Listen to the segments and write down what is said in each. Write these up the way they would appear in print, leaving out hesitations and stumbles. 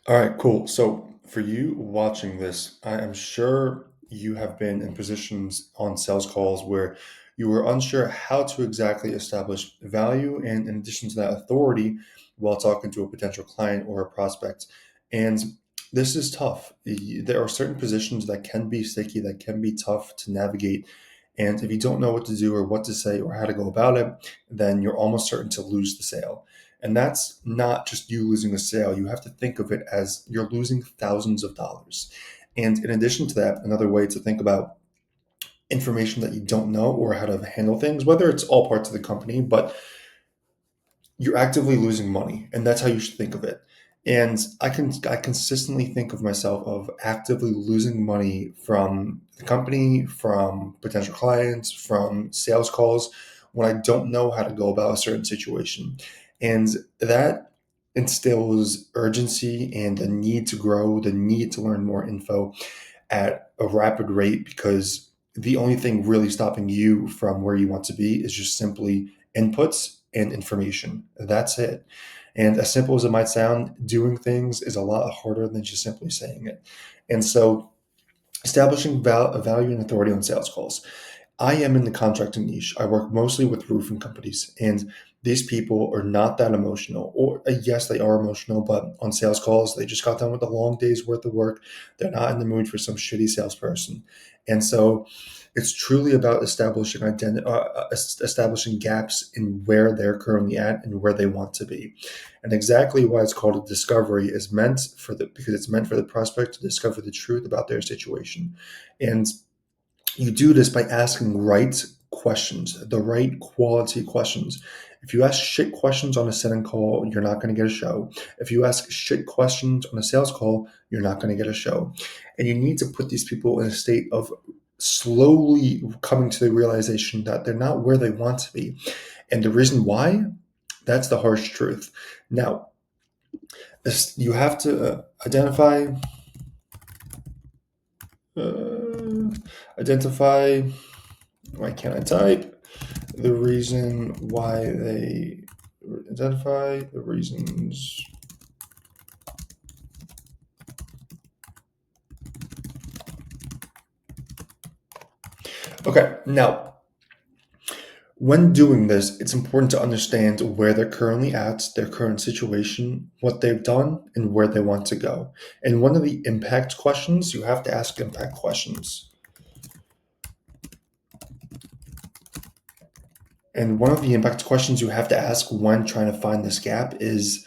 All right, cool. So for you watching this, I am sure you have been in positions on sales calls where you were unsure how to exactly establish value and in addition to that authority while talking to a potential client or a prospect. And this is tough. There are certain positions that can be sticky, that can be tough to navigate. And if you don't know what to do or what to say or how to go about it, then you're almost certain to lose the sale. And that's not just you losing a sale. You have to think of it as you're losing thousands of dollars. And in addition to that, another way to think about information that you don't know or how to handle things, whether it's all parts of the company, but you're actively losing money. And that's how you should think of it. And I consistently think of myself of actively losing money from the company, from potential clients, from sales calls when I don't know how to go about a certain situation. And that instills urgency and the need to grow, the need to learn more info at a rapid rate because the only thing really stopping you from where you want to be is just simply inputs and information. That's it. And as simple as it might sound, doing things is a lot harder than just simply saying it. And so, establishing value and authority on sales calls. I am in the contracting niche. I work mostly with roofing companies, and these people are not that emotional. Or yes, they are emotional, but on sales calls, they just got done with a long day's worth of work. They're not in the mood for some shitty salesperson, and so it's truly about establishing gaps in where they're currently at and where they want to be. And exactly why it's called a discovery is meant for the because it's meant for the prospect to discover the truth about their situation. And you do this by asking right questions, the right quality questions. If you ask shit questions on a setting call, you're not going to get a show. If you ask shit questions on a sales call, you're not going to get a show. And you need to put these people in a state of slowly coming to the realization that they're not where they want to be. And the reason why, that's the harsh truth. Now, you have to uh, identify, why can't I type? The reason why they identify the reasons. Okay, now when doing this, it's important to understand where they're currently at, their current situation, what they've done, and where they want to go. And one of the impact questions, you have to ask impact questions. And one of the impact questions you have to ask when trying to find this gap is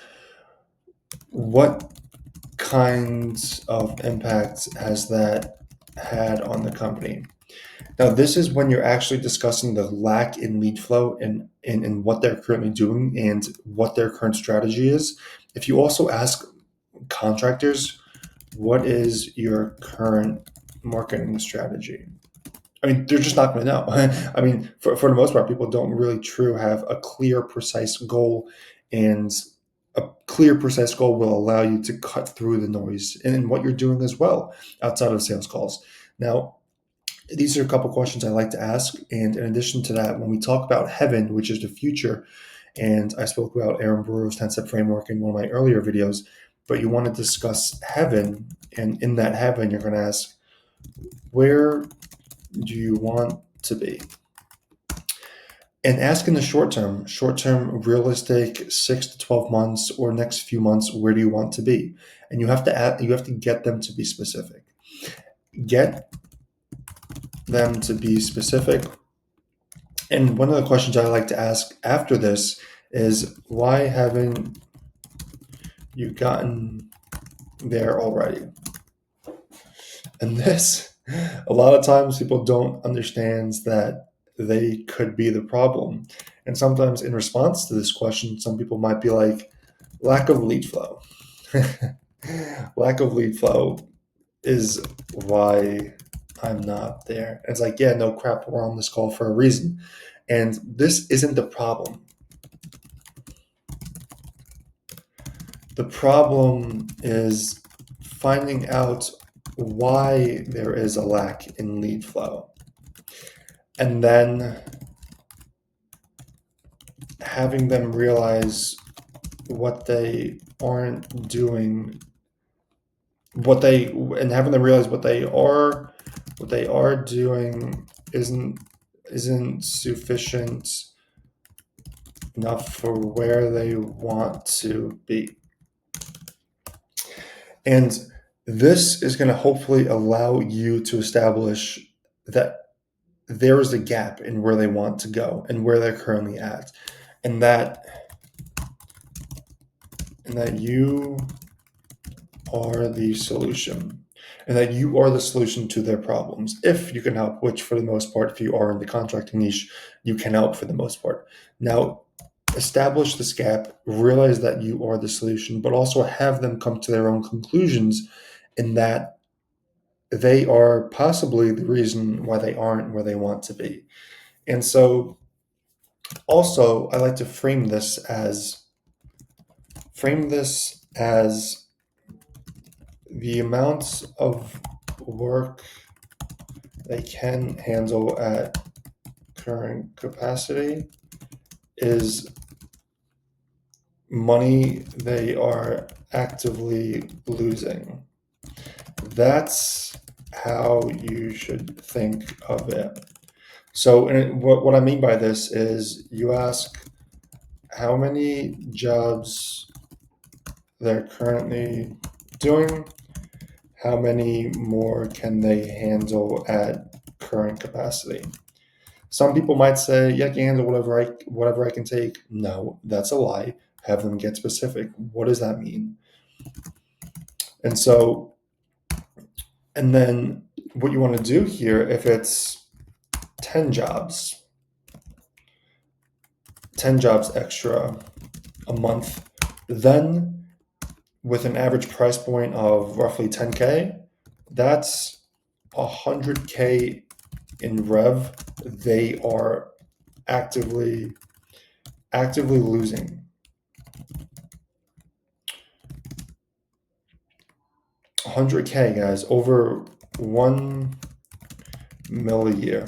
what kinds of impact has that had on the company? Now, this is when you're actually discussing the lack in lead flow and what they're currently doing and what their current strategy is. If you also ask contractors, what is your current marketing strategy? I mean, they're just not going to know. I mean, for the most part, people don't really true have a clear, precise goal, and a clear, precise goal will allow you to cut through the noise and what you're doing as well outside of sales calls. Now, these are a couple questions I like to ask. And in addition to that, when we talk about heaven, which is the future, and I spoke about Aaron Burroughs' 10-step framework in one of my earlier videos, but you want to discuss heaven. And in that heaven, you're going to ask, where do you want to be? And ask in the short term, realistic 6 to 12 months or next few months, where do you want to be? And you have to get them to be specific. Get them to be specific. And one of the questions I like to ask after this is, why haven't you gotten there already? And this, a lot of times people don't understand that they could be the problem. And sometimes in response to this question, some people might be like, lack of lead flow. Lack of lead flow is why I'm not there. And it's like, yeah, no crap, we're on this call for a reason. And this isn't the problem. The problem is finding out why there is a lack in lead flow. And then having them realize what they aren't doing having them realize what they are doing isn't sufficient enough for where they want to be. And this is going to hopefully allow you to establish that there is a gap in where they want to go and where they're currently at, and that you are the solution, and that you are the solution to their problems if you can help, which for the most part, if you are in the contracting niche, you can help for the most part. Now, establish this gap, realize that you are the solution, but also have them come to their own conclusions in that they are possibly the reason why they aren't where they want to be. And so also I like to frame this as the amount of work they can handle at current capacity is money they are actively losing. That's how you should think of it. So, what I mean by this is you ask how many jobs they're currently doing, how many more can they handle at current capacity. Some people might say, yeah, I can handle whatever I can take. No, that's a lie. Have them get specific. What does that mean? And so, and then what you want to do here, if it's 10 jobs, 10 jobs extra a month, then with an average price point of roughly 10K, that's 100K in rev they are actively losing. 100K, guys, over 1 mil a year.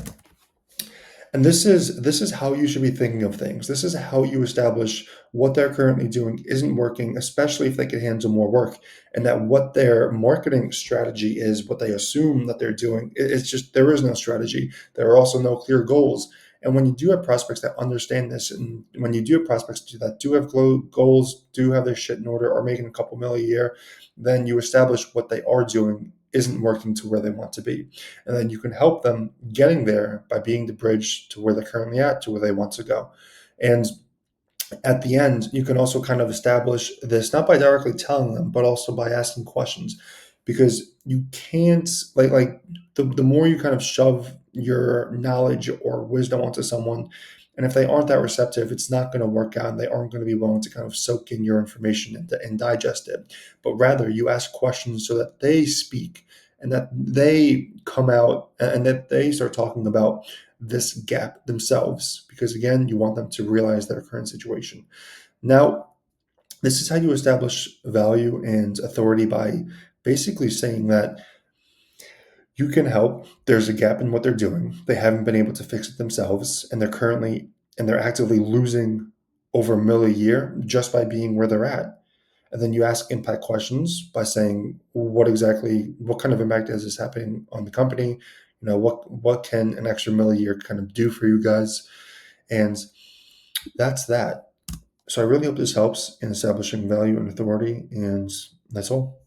And this is how you should be thinking of things. This is how you establish what they're currently doing isn't working, especially if they can handle more work, and that what their marketing strategy is, what they assume that they're doing, it's just there is no strategy. There are also no clear goals. And when you do have prospects that understand this, and when you do have prospects that do have goals, do have their shit in order, or making a couple mil a year, then you establish what they are doing isn't working to where they want to be. And then you can help them getting there by being the bridge to where they're currently at, to where they want to go. And at the end, you can also kind of establish this, not by directly telling them, but also by asking questions. Because you can't, the more you kind of shove your knowledge or wisdom onto someone, and if they aren't that receptive, it's not going to work out, and they aren't going to be willing to kind of soak in your information and digest it. But rather, you ask questions so that they speak and that they come out and that they start talking about this gap themselves, because again, you want them to realize their current situation. Now, this is how you establish value and authority, by basically saying that you can help. There's a gap in what they're doing. They haven't been able to fix it themselves, and they're actively losing over a mil a year just by being where they're at. And then you ask impact questions by saying, what kind of impact is this happening on the company? What can an extra mil a year kind of do for you guys? And that's that. So I really hope this helps in establishing value and authority, and that's all.